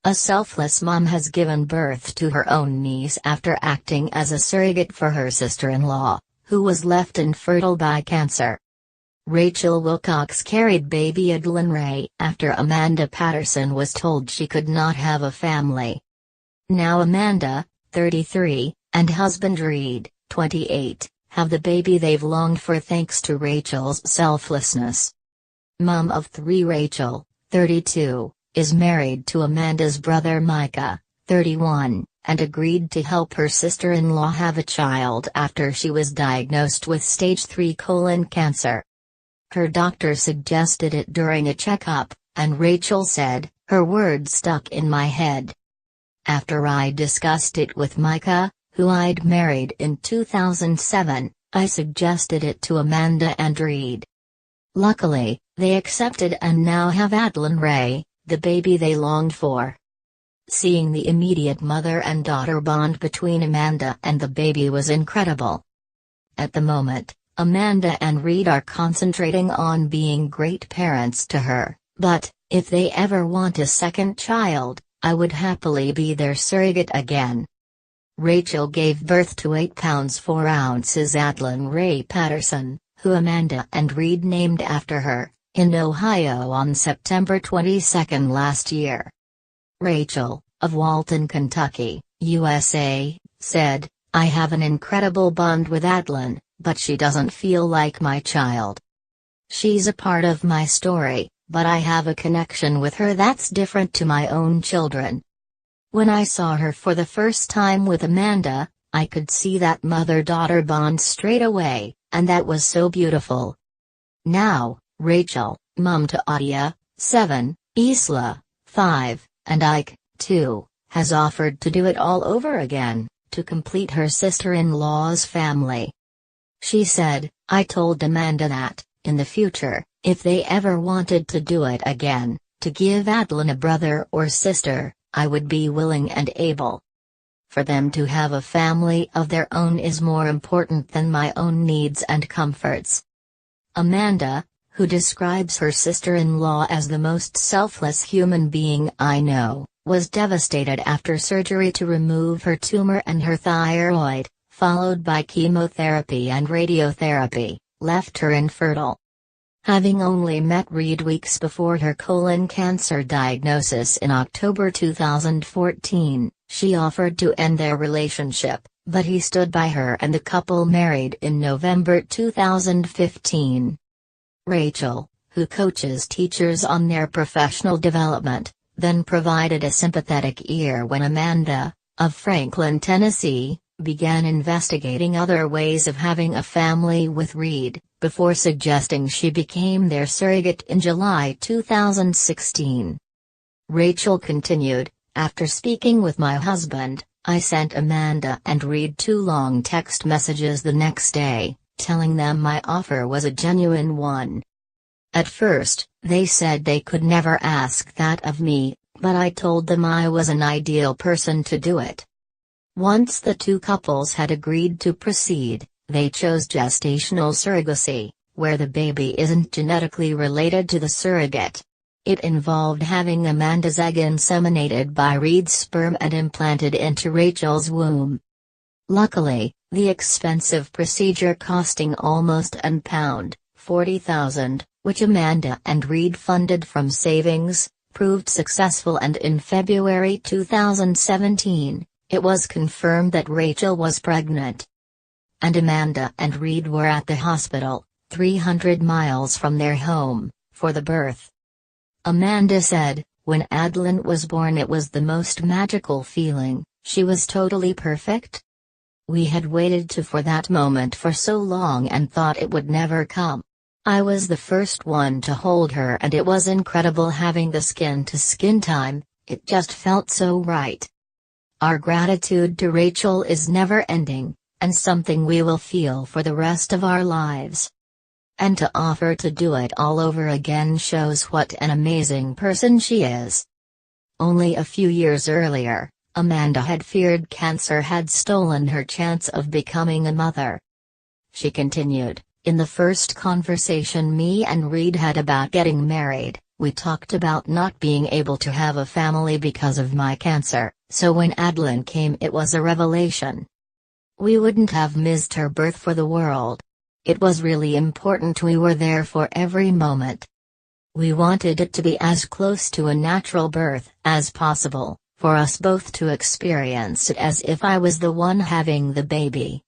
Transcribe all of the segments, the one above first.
A selfless mom has given birth to her own niece after acting as a surrogate for her sister-in-law, who was left infertile by cancer. Rachel Wilcox carried baby Adalyn Rae after Amanda Patterson was told she could not have a family. Now Amanda, 33, and husband Reid, 28, have the baby they've longed for thanks to Rachel's selflessness. Mom of 3 Rachel, 32, is married to Amanda's brother Micah, 31, and agreed to help her sister-in-law have a child after she was diagnosed with stage 3 colon cancer. Her doctor suggested it during a checkup, and Rachel said, "Her words stuck in my head. After I discussed it with Micah, who I'd married in 2007, I suggested it to Amanda and Reid. Luckily, they accepted and now have Adalyn Rae, the baby they longed for." Seeing the immediate mother and daughter bond between Amanda and the baby was incredible. At the moment, Amanda and Reid are concentrating on being great parents to her, but, if they ever want a second child, I would happily be their surrogate again. Rachel gave birth to 8 pounds 4 ounces Adalyn Rae Patterson, who Amanda and Reid named after her, in Ohio on September 22 last year. Rachel, of Walton, Kentucky, USA, said, "I have an incredible bond with Adalyn, but she doesn't feel like my child. She's a part of my story, but I have a connection with her that's different to my own children. When I saw her for the first time with Amanda, I could see that mother-daughter bond straight away, and that was so beautiful." Now, Rachel, mom to Adia, 7, Isla, 5, and Ike, 2, has offered to do it all over again, to complete her sister-in-law's family. She said, "I told Amanda that, in the future, if they ever wanted to do it again, to give Adalyn a brother or sister, I would be willing and able. For them to have a family of their own is more important than my own needs and comforts." Amanda, who describes her sister-in-law as the most selfless human being I know, was devastated after surgery to remove her tumor and her thyroid, followed by chemotherapy and radiotherapy, left her infertile. Having only met Reid weeks before her colon cancer diagnosis in October 2014, she offered to end their relationship, but he stood by her and the couple married in November 2015. Rachel, who coaches teachers on their professional development, then provided a sympathetic ear when Amanda, of Franklin, Tennessee, began investigating other ways of having a family with Reid, before suggesting she became their surrogate in July 2016. Rachel continued, "After speaking with my husband, I sent Amanda and Reid 2 long text messages the next day, telling them my offer was a genuine one. At first, they said they could never ask that of me, but I told them I was an ideal person to do it. Once the 2 couples had agreed to proceed, they chose gestational surrogacy, where the baby isn't genetically related to the surrogate. It involved having Amanda's egg inseminated by Reid's sperm and implanted into Rachel's womb. Luckily, the expensive procedure costing almost £40,000, which Amanda and Reid funded from savings, proved successful, and in February 2017, it was confirmed that Rachel was pregnant. And Amanda and Reid were at the hospital, 300 miles from their home, for the birth. Amanda said, "When Adalyn was born it was the most magical feeling, she was totally perfect. We had waited for that moment for so long and thought it would never come. I was the first one to hold her and it was incredible having the skin-to-skin time, it just felt so right." Our gratitude to Rachel is never-ending, and something we will feel for the rest of our lives. And to offer to do it all over again shows what an amazing person she is. Only a few years earlier, Amanda had feared cancer had stolen her chance of becoming a mother. She continued, "In the first conversation me and Reid had about getting married, We talked about not being able to have a family because of my cancer, so when Adalyn came it was a revelation. We wouldn't have missed her birth for the world. It was really important we were there for every moment. We wanted it to be as close to a natural birth as possible, for us both to experience it as if I was the one having the baby.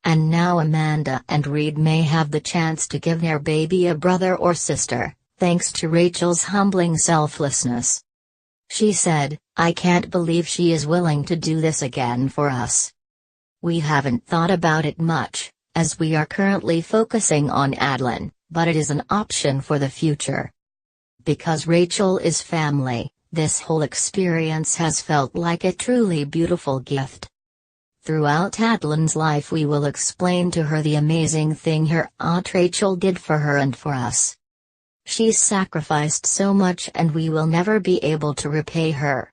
And now Amanda and Reid may have the chance to give their baby a brother or sister, thanks to Rachel's humbling selflessness. She said, "I can't believe she is willing to do this again for us. We haven't thought about it much, as we are currently focusing on Adalyn, but it is an option for the future. Because Rachel is family, this whole experience has felt like a truly beautiful gift." Throughout Adalyn's life we will explain to her the amazing thing her Aunt Rachel did for her and for us. She's sacrificed so much and we will never be able to repay her.